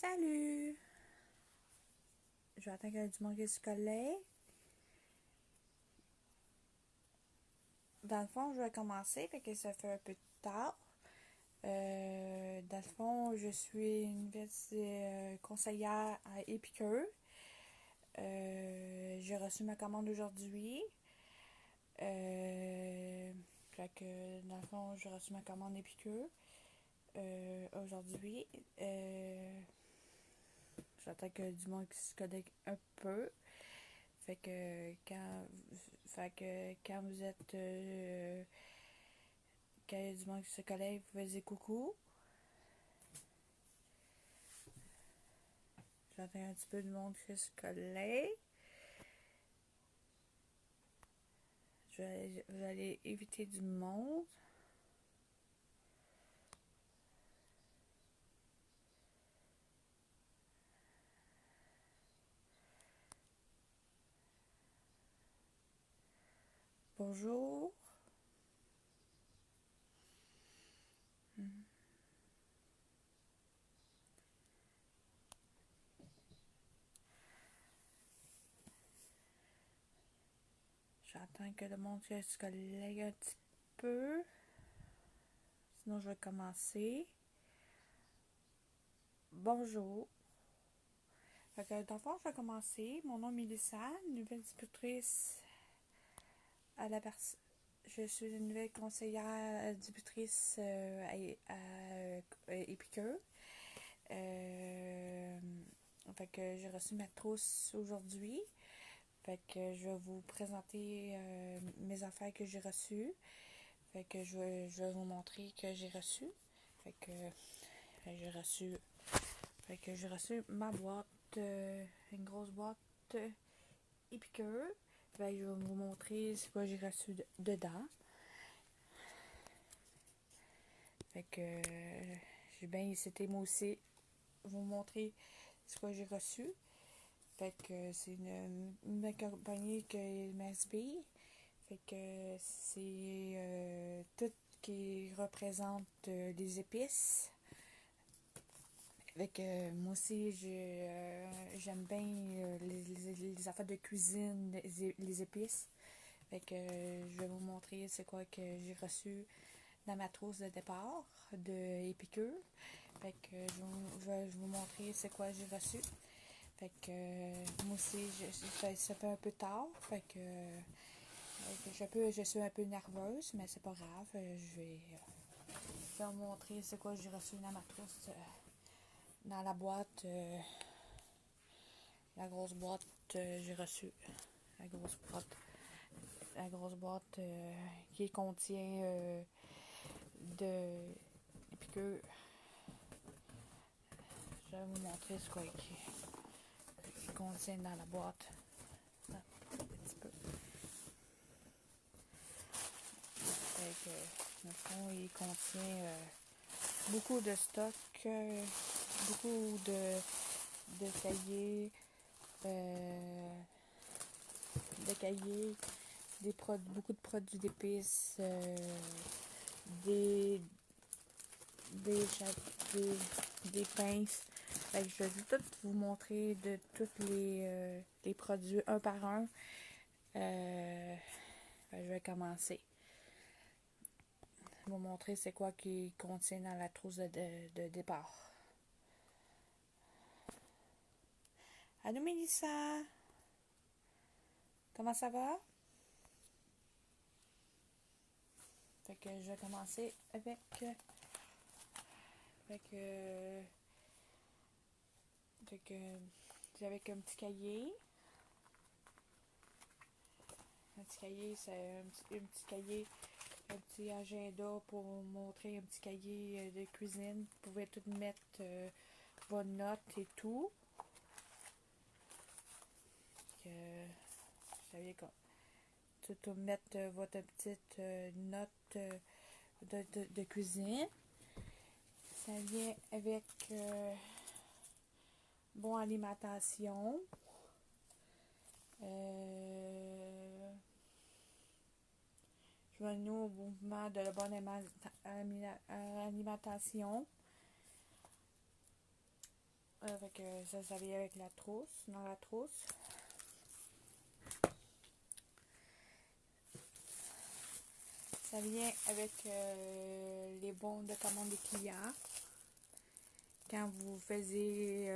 Salut! Je vais attendre qu'il y ait du monde qui se collègue. Dans le fond, je vais commencer, fait que ça fait un peu tard. Dans le fond, je suis une conseillère à Épicure. J'ai reçu ma commande aujourd'hui. Fait que, dans le fond, j'ai reçu ma commande Épicure aujourd'hui. J'attends que du monde qui se connecte un peu. Fait que quand vous êtes quand il y a du monde qui se connecte, vous faisiez coucou. J'entends un petit peu de monde qui se connecte. Vous allez éviter du monde. Bonjour. J'attends que le monde se collègue un petit peu. Sinon, je vais commencer. Bonjour. Fait que, dans le fond, je vais commencer. Mon nom est Mélissa, nouvelle distributrice à la personne. Je suis une nouvelle conseillère distributrice à Épicure. Fait que j'ai reçu ma trousse aujourd'hui. Fait que je vais vous présenter mes affaires que j'ai reçues. Fait que je vais vous montrer que j'ai reçu. Fait que j'ai reçu ma boîte, une grosse boîte Épicure. Fait que je vais vous montrer ce que j'ai reçu dedans. Fait que j'ai bien hésité moi aussi vous montrer ce que j'ai reçu. Fait que c'est une compagnie que MSB. Fait que c'est tout qui représente des épices. Fait que moi aussi j'aime bien les affaires de cuisine, les épices. Fait que je vais vous montrer c'est quoi que j'ai reçu dans ma trousse de départ de Épicure. Fait que je vais vous montrer c'est quoi j'ai reçu. Fait que moi aussi, ça fait un peu tard. Fait que je suis un peu nerveuse, mais c'est pas grave. Je vais vous montrer c'est quoi j'ai reçu dans ma trousse. Dans la boîte, la grosse boîte, j'ai reçu. La grosse boîte. La grosse boîte qui contient de Épicure. Je vais vous montrer ce qui contient dans la boîte. Un petit peu. Fait que, dans le fond, il contient beaucoup de stock, beaucoup de cahiers, beaucoup de produits d'épices, des, des, des pinces. Fait que je vais tout vous montrer de tous les produits un par un. Je vais commencer. Je vais vous montrer c'est quoi qui contient dans la trousse de départ. Allô Mélissa? Comment ça va? Fait que je vais commencer avec avec un petit cahier. Un petit cahier, c'est un petit cahier, un petit agenda pour montrer un petit cahier de cuisine. Vous pouvez tout mettre vos notes et tout. Que, vous savez quoi. Tout mettre votre petite note de cuisine. Ça vient avec bon alimentation. Joignez au mouvement de la bonne alimentation. Ça vient avec la trousse, dans la trousse. Ça vient avec les bons de commande des clients. Quand vous faisiez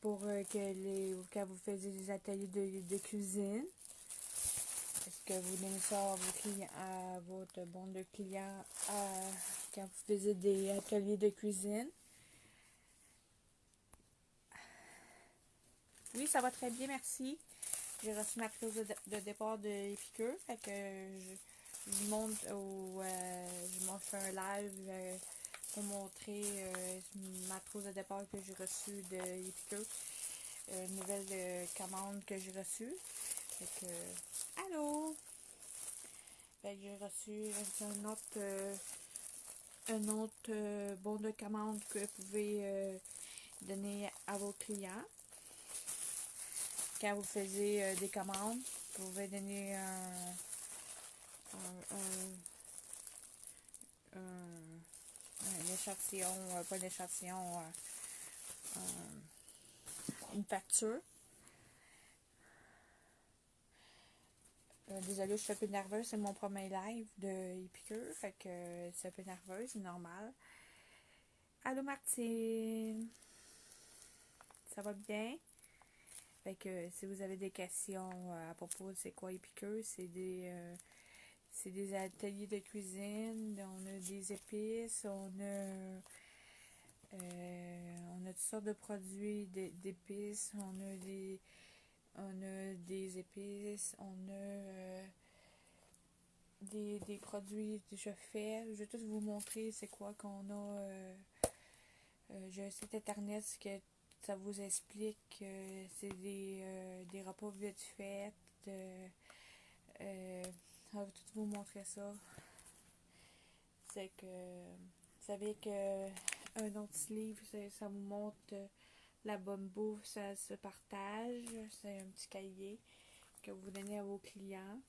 quand vous faisiez des ateliers de cuisine, est-ce que vous donnez ça à vos clients, à votre bon de clients quand vous faisiez des ateliers de cuisine? Oui, ça va très bien, merci. J'ai reçu ma clause de départ de Épicure, fait que je vous montre je fais un live pour montrer ma trousse de départ que j'ai reçue de Épicure. Une nouvelle commande que j'ai reçue. Fait que, allô! Fait que j'ai reçu un autre bon de commande que vous pouvez donner à vos clients. Quand vous faisiez des commandes, vous pouvez donner un échantillon, pas un échantillon, une facture. Désolée, je suis un peu nerveuse, c'est mon premier live de Épicure, fait que c'est un peu nerveuse, c'est normal. Allô Martine, ça va bien? Fait que si vous avez des questions à propos de c'est quoi Épicure, c'est des ateliers de cuisine, on a des épices, on a toutes sortes de produits d'épices, on a des épices, on a des produits déjà faits. Je vais tout vous montrer c'est quoi qu'on a. J'ai un site internet que ça vous explique que c'est des repas vite faits. On va tout vous montrer ça. C'est que vous savez que un autre livre, ça vous montre la bonne bouffe, ça se partage. C'est un petit cahier que vous donnez à vos clients.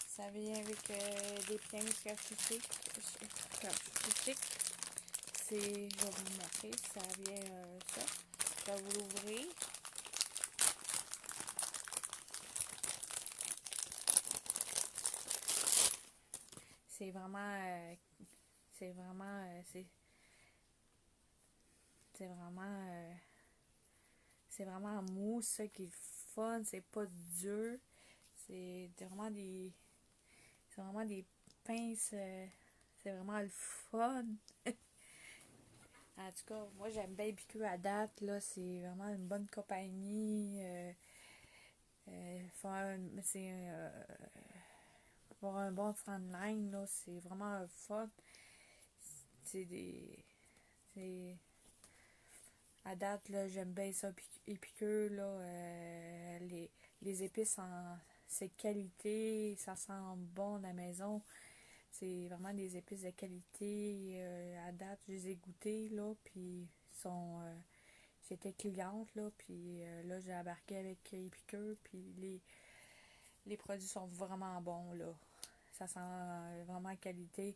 Ça vient avec des pinces charcutiques. Je vais vous montrer. Ça vient ça. Je vais vous l'ouvrir. C'est vraiment c'est vraiment c'est vraiment mou, ça qui est fun, c'est pas dur. C'est vraiment des pinces, c'est vraiment le fun. En tout cas, moi j'aime bien Épicure à date, là, c'est vraiment une bonne compagnie. Pour un bon frontline, là, c'est vraiment fun. C'est des. C'est. À date, là, j'aime bien ça Épicure, là. Les épices, c'est qualité, ça sent bon à la maison. C'est vraiment des épices de qualité. À date, je les ai goûtées, là, puis j'étais cliente, là, puis là, j'ai embarqué avec Épicure, puis les produits sont vraiment bons, là. Ça sent vraiment qualité.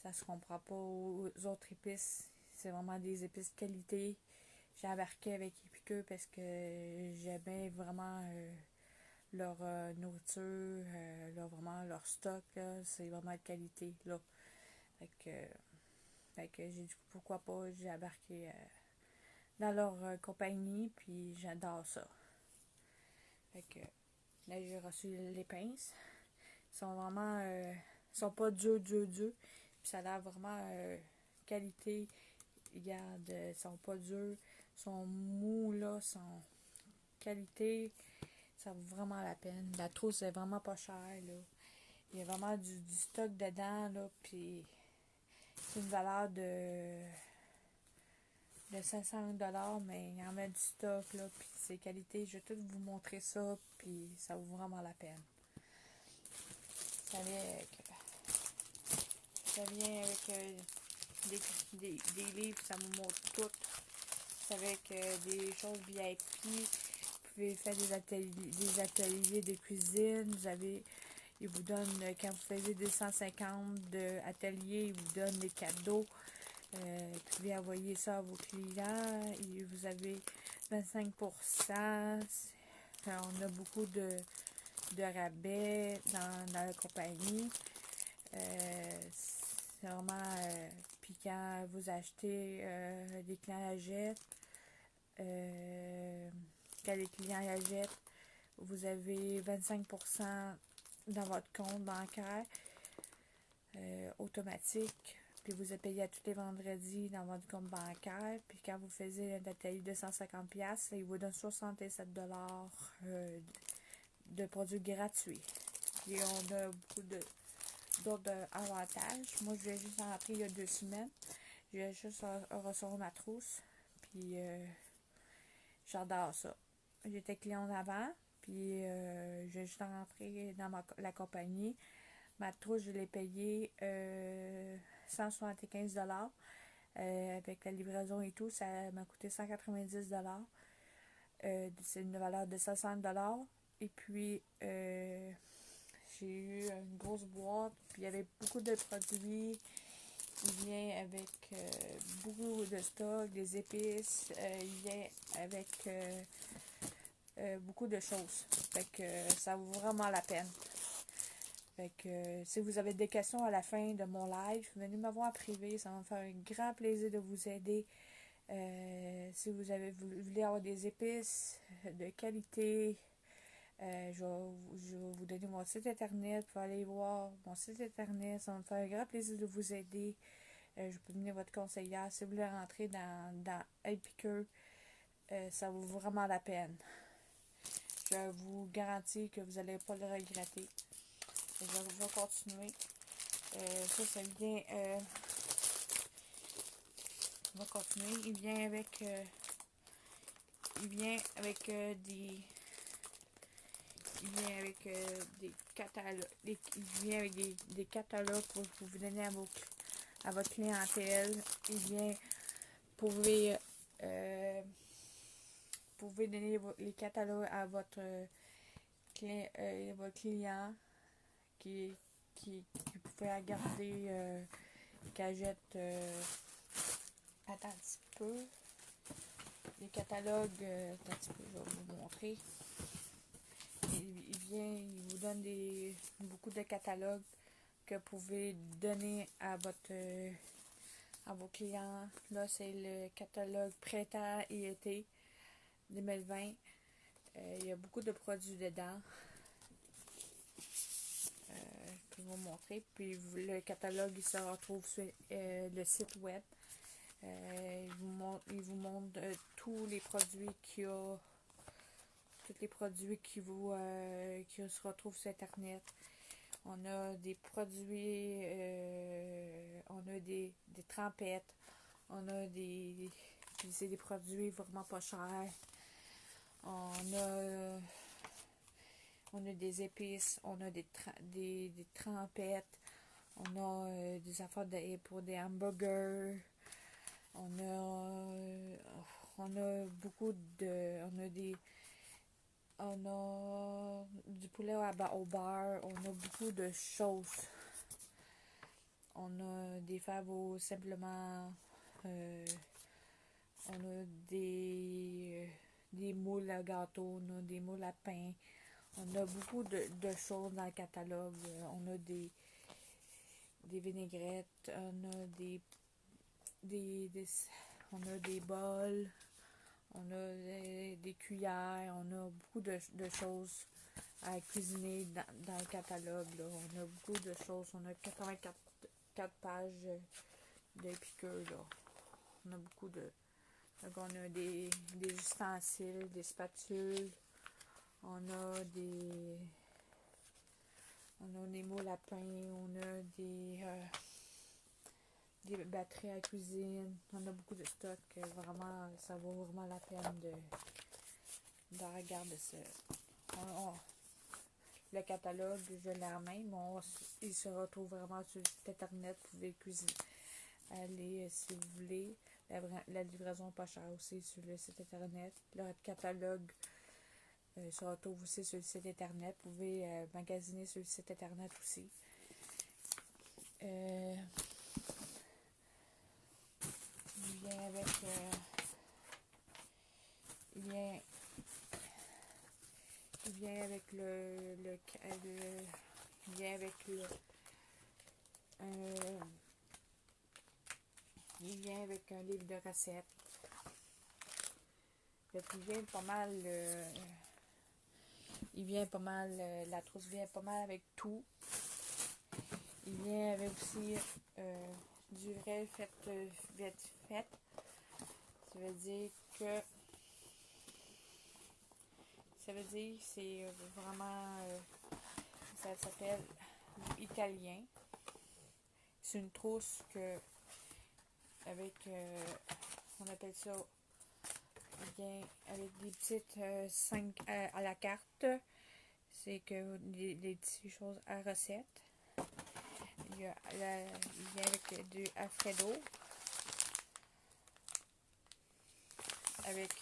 Ça se comprend pas aux autres épices. C'est vraiment des épices qualité. J'ai embarqué avec Épicure parce que j'aimais vraiment leur nourriture, vraiment leur stock, là, c'est vraiment de qualité, là. Fait que j'ai dit pourquoi pas, j'ai embarqué dans leur compagnie, puis j'adore ça. Fait que là, j'ai reçu les pinces. Ils sont vraiment, sont pas durs. Puis ça a l'air vraiment qualité. Regarde, ils sont pas durs, ils sont mous, là, sont qualité. Ça vaut vraiment la peine. La trousse est vraiment pas chère, là. Il y a vraiment du stock dedans, là, puis c'est une valeur de 500$, mais il y en a du stock, là, puis c'est qualité. Je vais tout vous montrer ça, puis ça vaut vraiment la peine. Ça vient avec des livres, ça vous montre tout. C'est avec des choses VIP. Vous pouvez faire des ateliers de cuisine. Ils vous donnent, quand vous faites 250 d'ateliers, ils vous donnent des cadeaux. Vous pouvez envoyer ça à vos clients. Et vous avez 25%. On a beaucoup de rabais dans la compagnie. C'est vraiment... puis quand vous achetez, les clients achètent, quand les clients achètent, vous avez 25% dans votre compte bancaire automatique. Puis vous êtes payé à tous les vendredis dans votre compte bancaire. Puis quand vous faisiez un atelier de 150$, il vous donne 67$ de produits gratuits. Puis on a beaucoup d'autres avantages. Moi, je l'ai juste rentré il y a 2 semaines. Je viens juste recevoir ma trousse. Puis j'adore ça. J'étais cliente avant. Puis j'ai juste rentré dans la compagnie. Ma trousse, je l'ai payée 175$. Avec la livraison et tout, ça m'a coûté 190$. C'est une valeur de 60$. Et puis, j'ai eu une grosse boîte. Puis, il y avait beaucoup de produits. Il vient avec beaucoup de stock, des épices. Il vient avec beaucoup de choses. Fait que ça vaut vraiment la peine. Fait que si vous avez des questions à la fin de mon live, venez me voir en privé. Ça va me faire un grand plaisir de vous aider. Si vous voulez avoir des épices de qualité, je vais vous donner mon site internet. Vous pouvez aller voir mon site internet. Ça va me faire un grand plaisir de vous aider. Je peux devenir votre conseillère. Si vous voulez rentrer dans Epicure, ça vaut vraiment la peine. Je vous garantis que vous n'allez pas le regretter. Je vais continuer. Ça vient... on va continuer. Il vient avec... des... Il vient avec des catalogues. Il vient avec des catalogues pour vous donner à votre clientèle. Il vient... Vous pouvez donner les catalogues à votre client qui pouvait regarder qu'elle jette. Attends un petit peu. Les catalogues, attends un petit peu, je vais vous montrer. Il vous donne beaucoup de catalogues que vous pouvez donner à vos clients. Là, c'est le catalogue printemps et été 2020. Il y a beaucoup de produits dedans. Je vais vous montrer. Puis le catalogue, il se retrouve sur le site web. Il vous montre tous les produits qu'il y a. Tous les produits qui se retrouvent sur Internet. On a des produits, on a des trempettes, c'est des produits vraiment pas chers. On a des épices, on a des trempettes, on a des affaires pour des hamburgers, on a beaucoup de, on a du poulet au bar, on a beaucoup de choses. On a des favoris simplement, on a des moules à gâteau, on a des moules à pain. On a beaucoup de choses dans le catalogue. On a des vinaigrettes, on a on a des bols, on a des cuillères, on a beaucoup de choses à cuisiner dans le catalogue. Là. On a beaucoup de choses. On a 84 pages d'épicure. On a beaucoup de... Donc on a des ustensiles, des spatules. On a des moules à pain. On a des batteries à cuisine. On a beaucoup de stock. Vraiment, ça vaut vraiment la peine de regarder ça. Le catalogue, je l'ai en main, mais il se retrouve vraiment sur le site internet. Vous pouvez cuisiner. Allez, si vous voulez. La livraison pas chère aussi sur le site internet. Le catalogue Ça retrouve aussi sur le site internet. Vous pouvez magasiner sur le site internet aussi. Il vient avec il vient avec il vient avec il vient avec un livre de recettes. Fait qu'il vient pas mal la trousse vient pas mal avec tout. Il vient avec aussi du vrai fait vite fait. Ça veut dire que c'est vraiment ça s'appelle italien. C'est une trousse que avec on appelle ça bien avec des petites 5 à la carte. C'est que des petites choses à recette. Il vient avec du Alfredo. Avec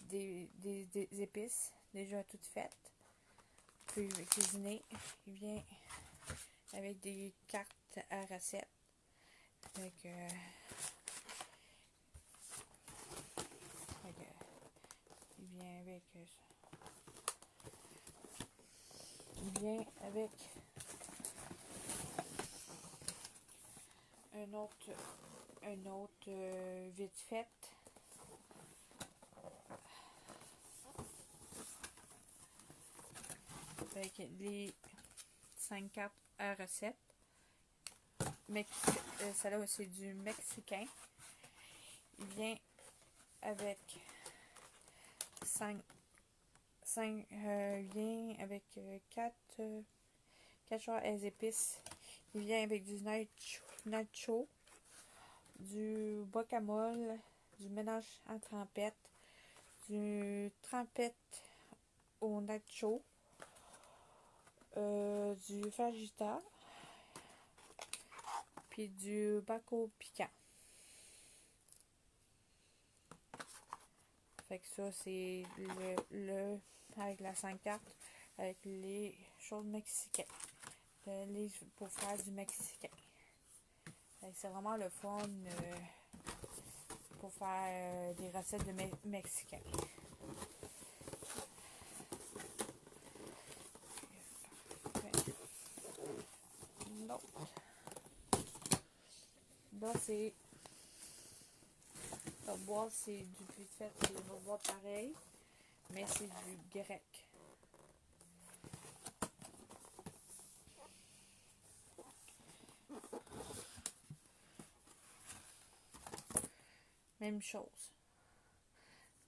des épices déjà toutes faites. Puis cuisiner. Il vient avec des cartes à recettes. Il vient avec un autre vite fait. Avec les 5 cartes à recette. Celle-là, c'est du mexicain. Il vient avec 4 genres d'épices. Il vient avec du nacho, du guacamole, du mélange en trempette, du trempette au nacho, du fajita, puis du baco piquant. Fait que ça, c'est le avec la 5 cartes, avec les choses mexicaines. Pour faire du mexicain. C'est vraiment le fun pour faire des recettes de mexicain. Là, c'est la boîte, c'est du vite fait, c'est une boîte pareil, mais c'est du grec. Même chose.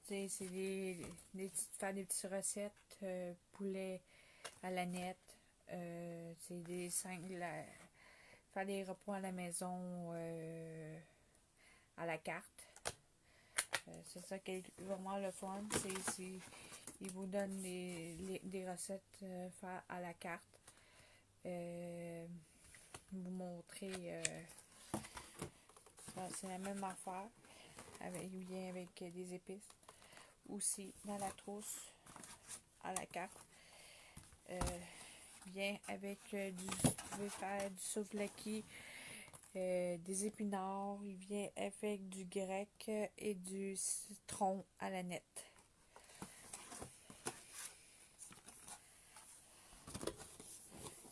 C'est faire des petites recettes, poulet à la nette, c'est faire des repas à la maison à la carte. C'est ça qui est vraiment le fun. Ils vous donnent des recettes faire à la carte. Vous montrer c'est la même affaire. Il vient avec des épices aussi dans la trousse à la carte. Il vient avec vous pouvez faire du souvlaki, des épinards. Il vient avec du grec et du citron à la nette.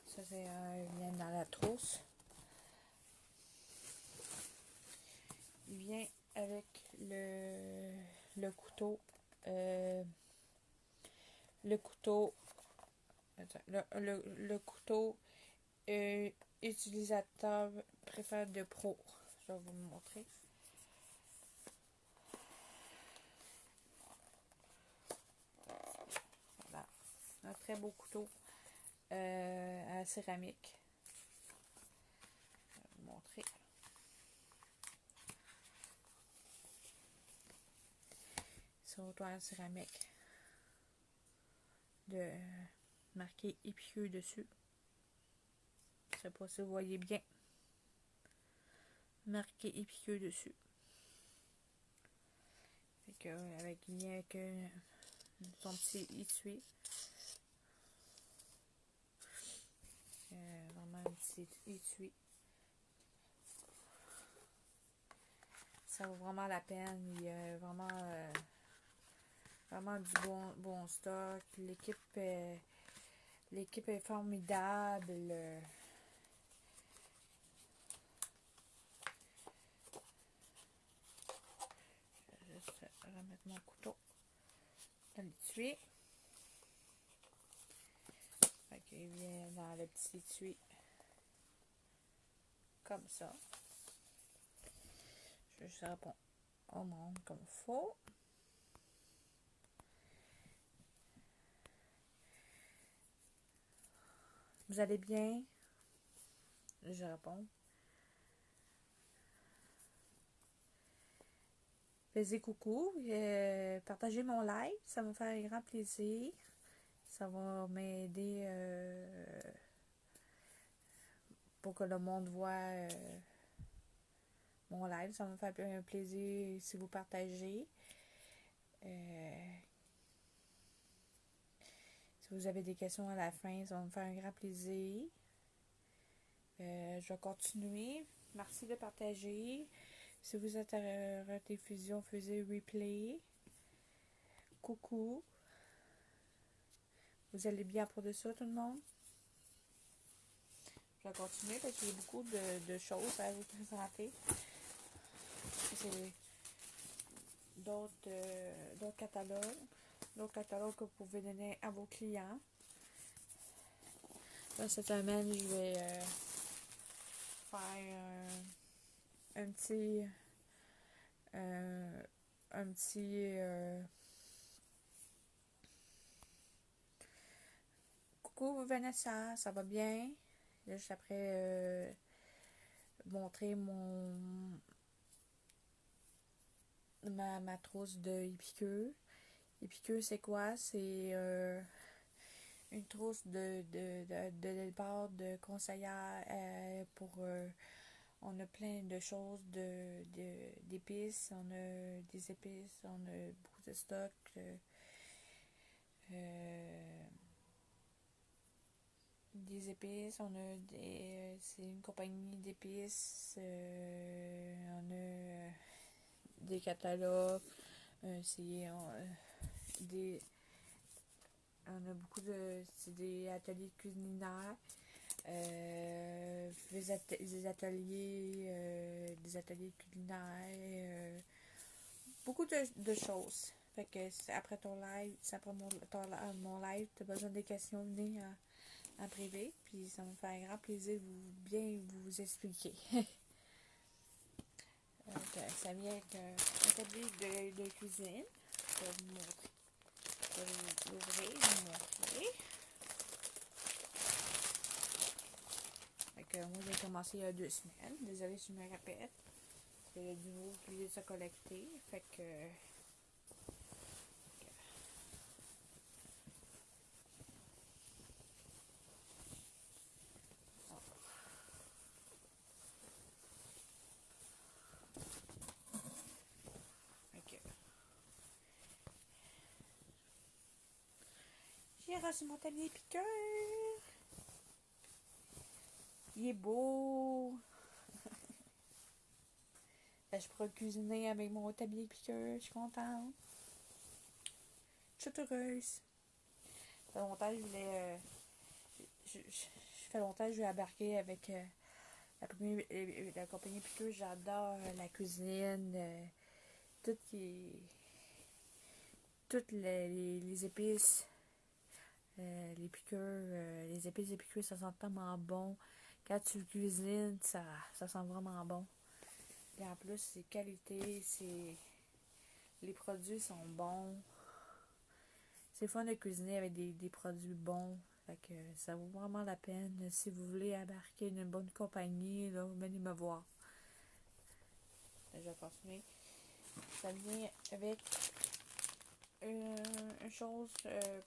Ça, c'est vient dans la trousse. Il vient avec le couteau. Le couteau utilisateur préféré de pro. Je vais vous le montrer. Voilà. Un très beau couteau à céramique. Je vais vous montrer. Sautoir en céramique. De marqué épicure dessus. Je ne sais pas si vous voyez bien. Marqué épicure dessus. Fait que avec il vient avec son petit étui. Vraiment un petit étui. Ça vaut vraiment la peine. Il y a vraiment, vraiment du bon stock. L'équipe est formidable. Je vais juste remettre mon couteau dans l'étui. Il vient dans le petit étui. Comme ça. Je vais juste répondre au monde comme il faut. Vous allez bien? Je réponds. Faisez coucou. Partagez mon live. Ça va me faire un grand plaisir. Ça va m'aider pour que le monde voit mon live. Ça va me faire un plaisir si vous partagez. Si vous avez des questions à la fin, ça va me faire un grand plaisir. Je vais continuer. Merci de partager. Si vous êtes à rediffusion, faisez replay. Coucou. Vous allez bien pour de ça, tout le monde? Je vais continuer parce qu'il y a beaucoup de choses à vous présenter. C'est d'autres catalogues. D'autres catalogues que vous pouvez donner à vos clients. Là, cette semaine, je vais faire un petit coucou Vanessa, ça va bien? Juste après montrer ma trousse de épicure. Épicure, c'est quoi? C'est une trousse de départ de conseillère pour on a plein de choses d'épices, on a des épices, on a beaucoup de stock. Des épices, on a c'est une compagnie d'épices, on a des catalogues, on a beaucoup des ateliers culinaires, des ateliers culinaires, beaucoup de choses. Fait que après ton live, mon live, tu as besoin des questions, venez en privé, puis ça me fait un grand plaisir de bien vous expliquer. Ça vient avec un tablier de cuisine. Je vais vous montrer. Je vais l'ouvrir et vous montrer. Moi, j'ai commencé il y a 2 semaines. Désolée si je me répète. Il y a du nouveau qui vient de se collecter. Fait que j'ai reçu mon tablier piqueur. Il est beau. Je pourrais cuisiner avec mon tablier piqueur. Je suis contente. Je suis heureuse. Ça fait longtemps que je voulais. Ça fait longtemps que je vais embarquer avec la compagnie piqueur. J'adore la cuisine. Toutes les épices. Les piqûres, les épices et piqûres, ça sent tellement bon. Quand tu le cuisines, ça sent vraiment bon. Et en plus, c'est qualité, les produits sont bons. C'est fun de cuisiner avec des produits bons. Fait que ça vaut vraiment la peine. Si vous voulez embarquer une bonne compagnie, là, venez me voir. Je vais continuer. Ça vient avec une chose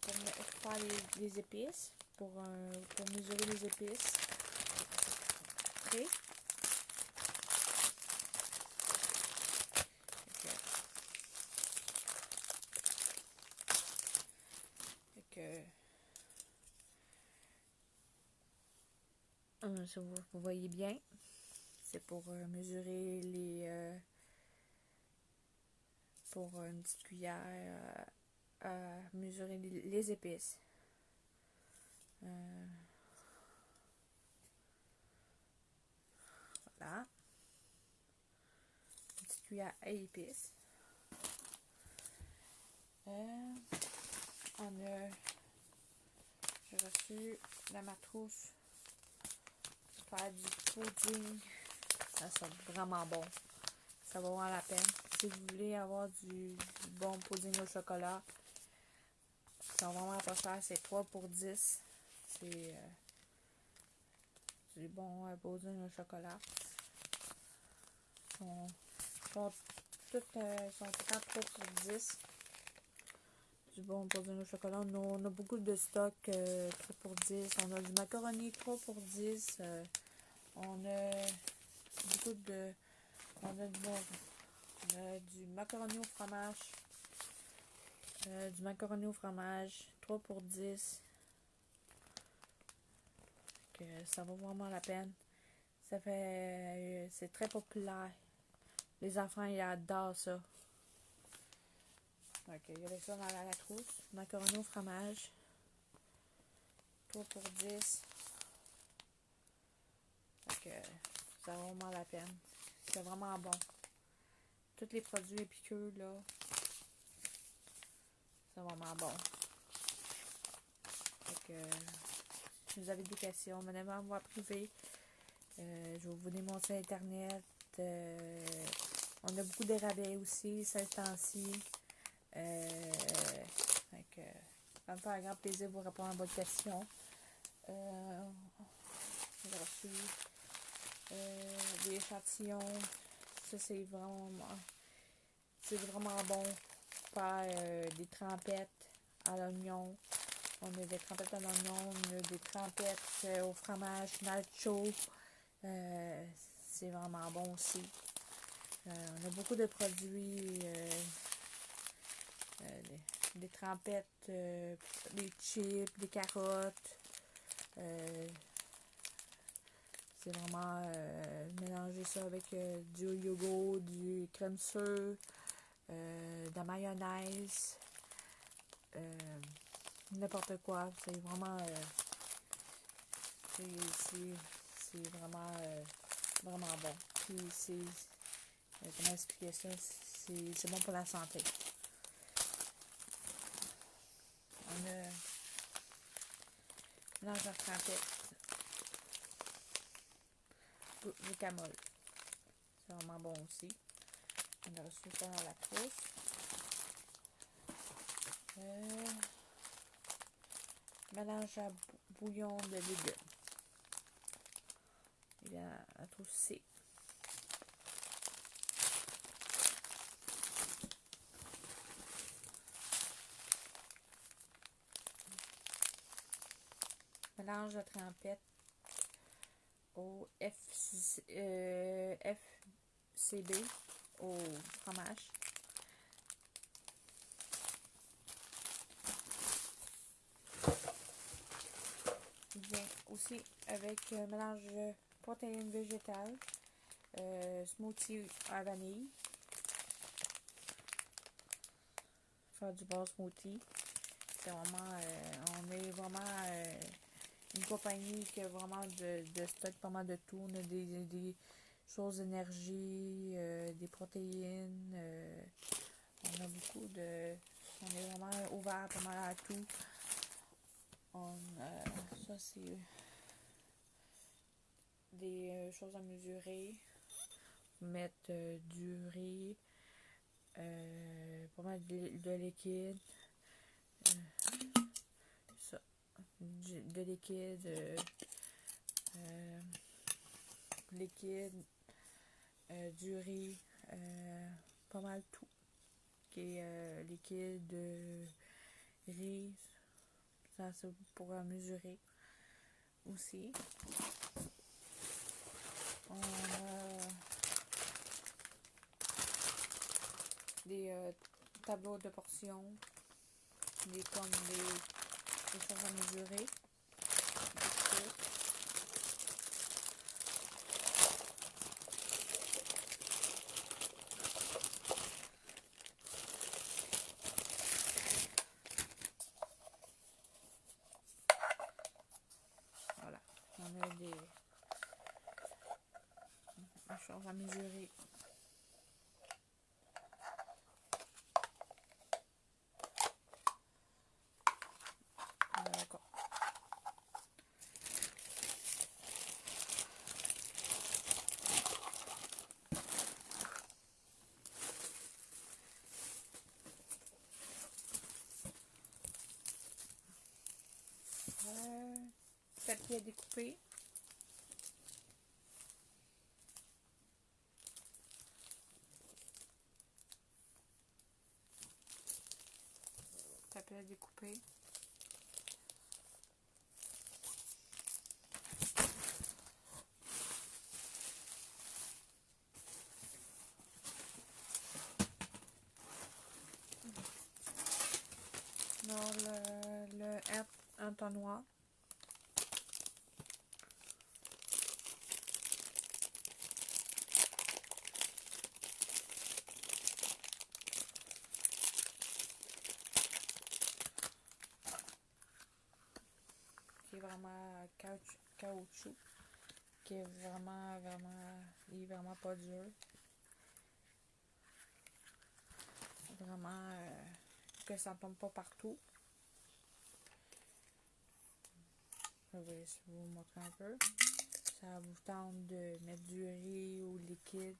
pour faire les épices, pour mesurer les épices. Ok. Si vous voyez bien, c'est pour mesurer pour une petite cuillère à mesurer les épices. Voilà. Une petite cuillère à épices. J'ai reçu la matrousse pour faire du pudding. Ça sent vraiment bon. Ça va vraiment la peine. Si vous voulez avoir du bon pudding au chocolat, ça va vraiment pas cher. C'est 3 pour 10. C'est du bon pudding au chocolat. Sont tout le temps 3 pour 10. Du bon pudding au chocolat. On a beaucoup de stock 3 pour 10. On a du macaroni 3 pour 10. On a beaucoup de... On a du macaroni au fromage. Du macaroni au fromage 3 pour 10. Que ça vaut vraiment la peine. C'est très populaire. Les enfants, ils adorent ça. Ok, il y avait ça dans la trousse. Macaroni au fromage. 3 pour 10. Donc, ça vaut vraiment la peine. C'est vraiment bon. Tous les produits épicures, là, c'est vraiment bon. Donc, si vous avez des questions, venez me voir privé. Je vais vous donner mon site internet. On a beaucoup de rabais aussi, ce temps-ci. Ça me fait un grand plaisir de vous répondre à votre question. J'ai reçu des échantillons. Ça, c'est vraiment bon. Faire des trempettes à l'oignon. On a des trempettes à l'oignon. On a des trempettes au fromage nacho. C'est vraiment bon aussi. On a beaucoup de produits. Des trempettes, des chips, des carottes. C'est vraiment mélanger ça avec du yogourt, du crème sure, de la mayonnaise, n'importe quoi. C'est vraiment c'est vraiment bon. Puis comment expliquer ça? C'est bon pour la santé. On a mélange de trempette. Guacamole. C'est vraiment bon aussi. On a reçu ça dans la trousse. Mélange à bouillon de légumes. Il y a la trousse C. Mélange de trempette au FCB au fromage. Il vient aussi avec un mélange de protéines végétales, smoothie à vanille. Faire du bon smoothie. C'est vraiment, on est vraiment une compagnie qui a vraiment de stock, pas mal de tout. On a des choses d'énergie, des protéines. On a beaucoup de... On est vraiment ouvert pas mal à tout. Ça, c'est des choses à mesurer. Mettre du riz, pas mal de liquide. De liquide, du riz, pas mal tout qui est liquide, riz, ça c'est pour mesurer aussi. On a des tableaux de portions, des choses à mesurer. On a des choses à mesurer. D'accord. Papier à découper. Papier à découper. Non, le entonnoir. Qui est vraiment caoutchouc. Qui est vraiment, il est vraiment pas dur. Vraiment que ça ne tombe pas partout. Je vais essayer de vous montrer un peu. Ça vous tente de mettre du riz ou liquide.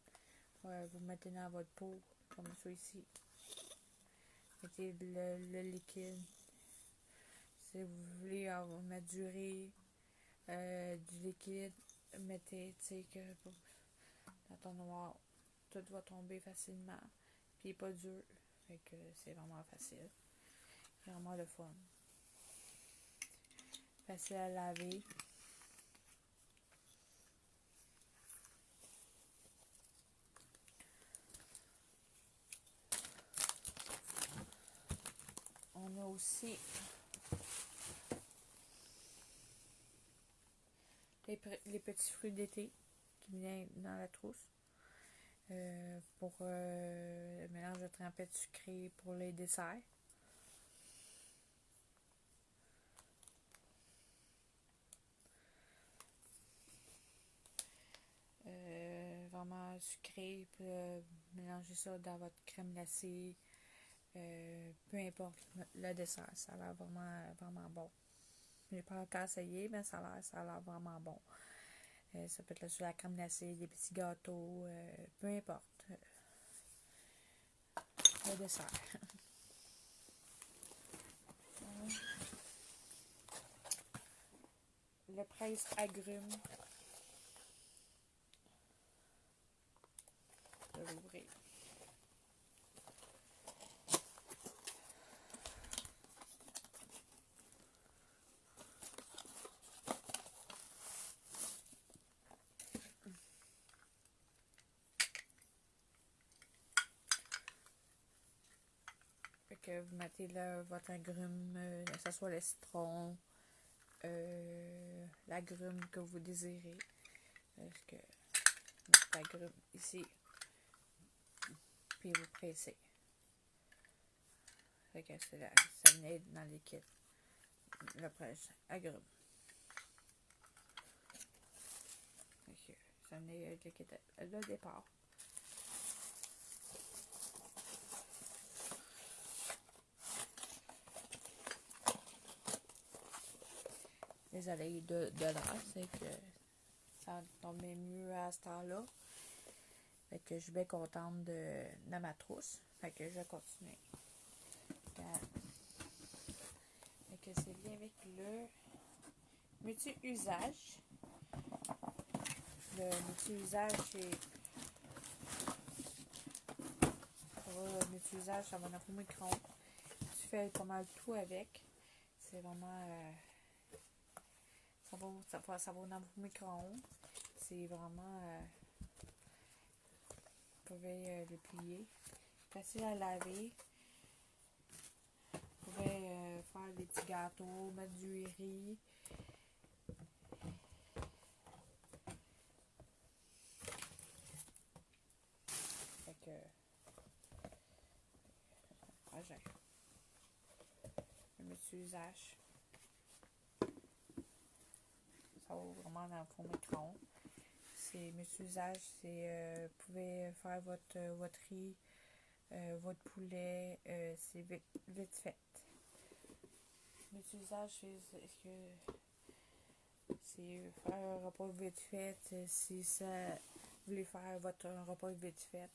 Vous mettez dans votre pot, comme ça ici. Mettez le liquide. Si vous voulez mettre du riz, du liquide, mettez, tu sais, que dans ton noir, tout va tomber facilement. Puis il n'est pas dur. Fait que c'est vraiment facile. C'est vraiment le fun. Facile à laver. On a aussi les petits fruits d'été qui viennent dans la trousse. Pour le mélange de trempette sucrée pour les desserts. Vraiment sucré, puis mélangez ça dans votre crème glacée. Peu importe le dessert, ça a l'air vraiment bon. Je n'ai pas encore essayé, mais ça a l'air vraiment bon. Ça peut être sur la crème glacée, des petits gâteaux, peu importe. Le dessert. Le presse agrumes. Je vais l'ouvrir. Fait que vous mettez là votre agrume, que ce soit le citron, l'agrume que vous désirez. Parce que votre agrume ici, puis vous pressez. Fait que ça venait dans le liquide. Le presse agrume. Fait que ça venait avec le liquide le départ. Désolée de l'air, c'est que ça tombait mieux à ce temps-là. Fait que je suis bien contente de ma trousse. Fait que je vais continuer. Fait que c'est bien avec le multi-usage. Le multi-usage, c'est... Le multi-usage, ça va dans le micro-ondes. Tu fais pas mal tout avec. C'est vraiment... ça va dans le micro-ondes. C'est vraiment... vous pouvez le plier. Facile à laver. Vous pouvez faire des petits gâteaux, mettre du riz. Fait que... j'ai le multi-usage. Ça pas vraiment dans le four micro-ondes. C'est multi-usage, c'est vous pouvez faire votre riz, votre poulet, c'est vite fait. Multi-usage, c'est faire un repas vite fait. Si ça vous voulez faire un repas vite fait,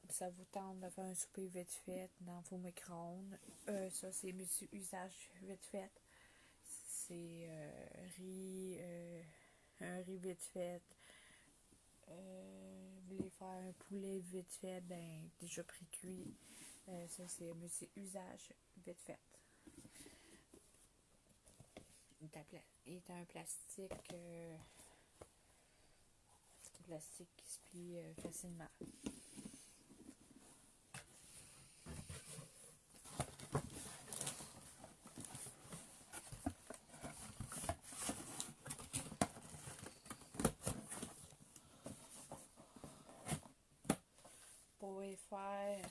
ça vous tente de faire un souper vite fait dans le four micro-ondes. Ça, c'est multi-usage vite fait. C'est un riz vite fait. Vous voulez faire un poulet vite fait, ben déjà pré-cuit. Ça, c'est multi-usage vite fait. Il est un plastique qui se plie facilement. Vous pouvez faire un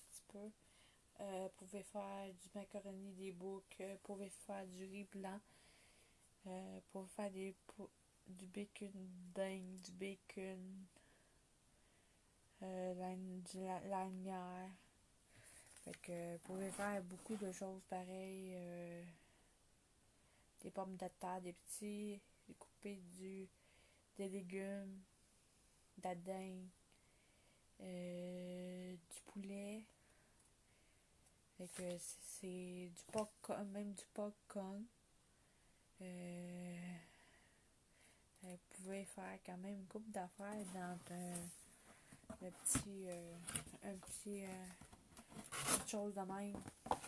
petit peu. Vous pouvez faire du macaroni, des boucs, vous pouvez faire du riz blanc, vous pouvez faire du bacon dingue, du bacon, lanière. Fait que vous pouvez faire beaucoup de choses pareilles. Des pommes de terre, des petits, couper des légumes, de la dinde, du poulet. Fait que c'est du popcorn, même du popcorn. Vous pouvez faire quand même une couple d'affaires dans une petite chose de même.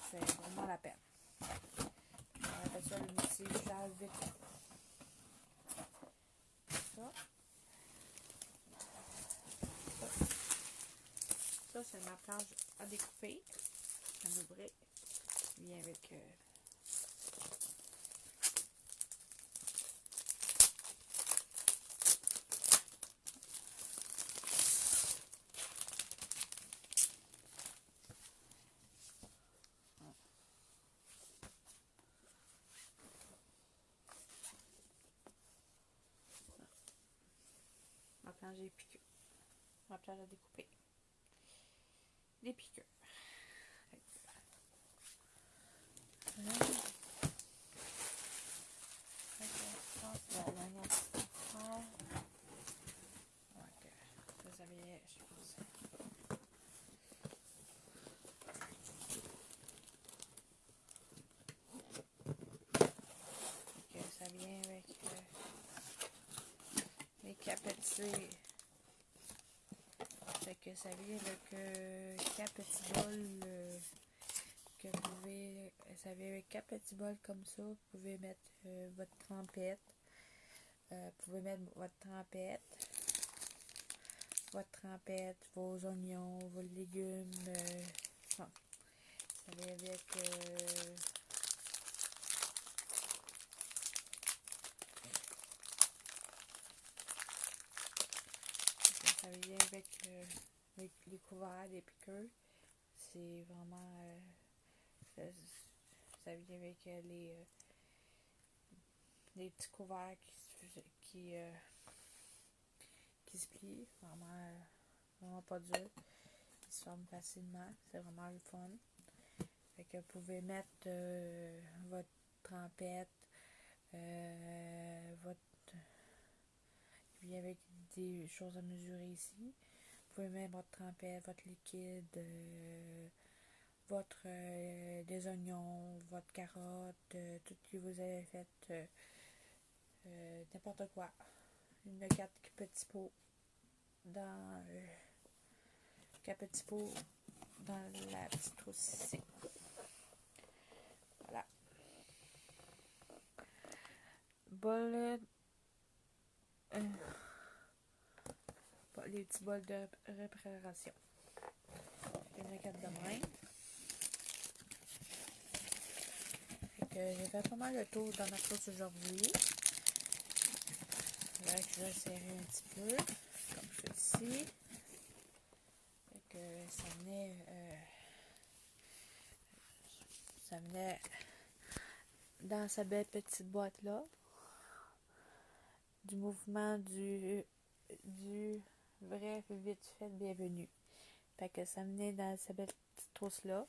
C'est vraiment la peine. On appelle ça le multi-usage vite fait. Ça c'est ma planche à découper. À l'ouvrir. Il vient avec ma planche à piqûres. Ma planche à découper. Des piqûres. Ça vient, je pense. Ça vient avec les capetilles. Fait que ça vient avec 4 petits bols que vous pouvez. Ça vient avec 4 petits bols comme ça. Vous pouvez mettre votre trempette. Vous pouvez mettre votre trempette, vos oignons, vos légumes. Ça vient avec ça vient avec les couverts des piqûres. C'est vraiment ça vient avec les petits couverts qui se plient, vraiment pas dur. Ils se forment facilement, c'est vraiment le fun. Fait que vous pouvez mettre votre trempette, il vient avec des choses à mesurer ici. Vous pouvez mettre votre trempette, votre liquide, des oignons, votre carotte, tout ce que vous avez fait, n'importe quoi. Une 4 petits pots dans 4 petits pots dans la petite trousse ici. Voilà. Bol, les petits bols de préparation. Je vais mettre de même. J'ai fait pas mal le tour dans ma trousse aujourd'hui. Là, je vais serrer un petit peu, comme je fais ici. Fait que ça venait dans sa belle petite boîte-là du mouvement du vrai vite fait bienvenue. Fait que ça menait dans sa belle petite trousse-là.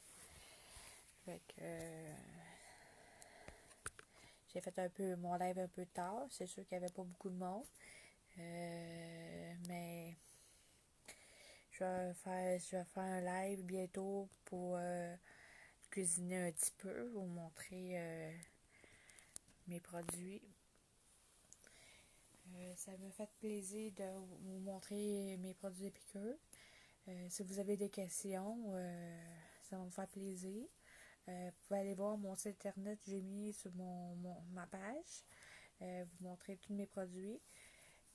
Fait que j'ai fait un peu mon live un peu tard. C'est sûr qu'il n'y avait pas beaucoup de monde. Mais je vais faire un live bientôt pour cuisiner un petit peu, vous montrer mes produits. Ça me fait plaisir de vous montrer mes produits épicures. Si vous avez des questions, ça va me faire plaisir. Vous pouvez aller voir mon site internet, j'ai mis sur ma page. Vous montrer tous mes produits.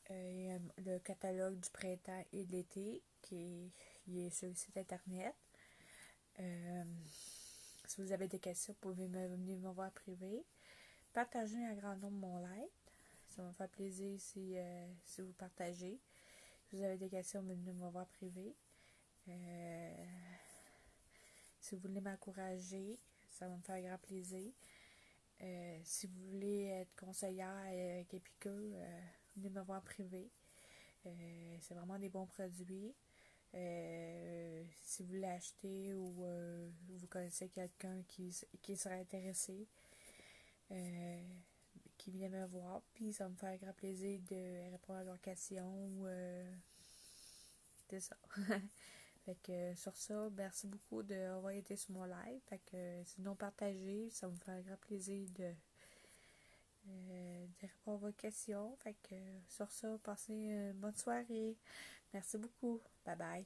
Le catalogue du printemps et de l'été qui est sur le site internet. Si vous avez des questions, vous pouvez venir me voir privé. Partagez un grand nombre mon live. Ça va me faire plaisir si vous partagez. Si vous avez des questions, venez me voir privé. Si vous voulez m'encourager, ça va me faire grand plaisir. Si vous voulez être conseillère avec Épicure, venez me voir privé. C'est vraiment des bons produits. Si vous voulez acheter ou vous connaissez quelqu'un qui serait intéressé, qui vient me voir, puis ça me fait grand plaisir de répondre à leurs questions. C'est ça. Fait que sur ça, merci beaucoup d'avoir été sur mon live. Fait que sinon partagez, ça me fait grand plaisir de répondre à vos questions. Fait que sur ça, passez une bonne soirée. Merci beaucoup. Bye bye.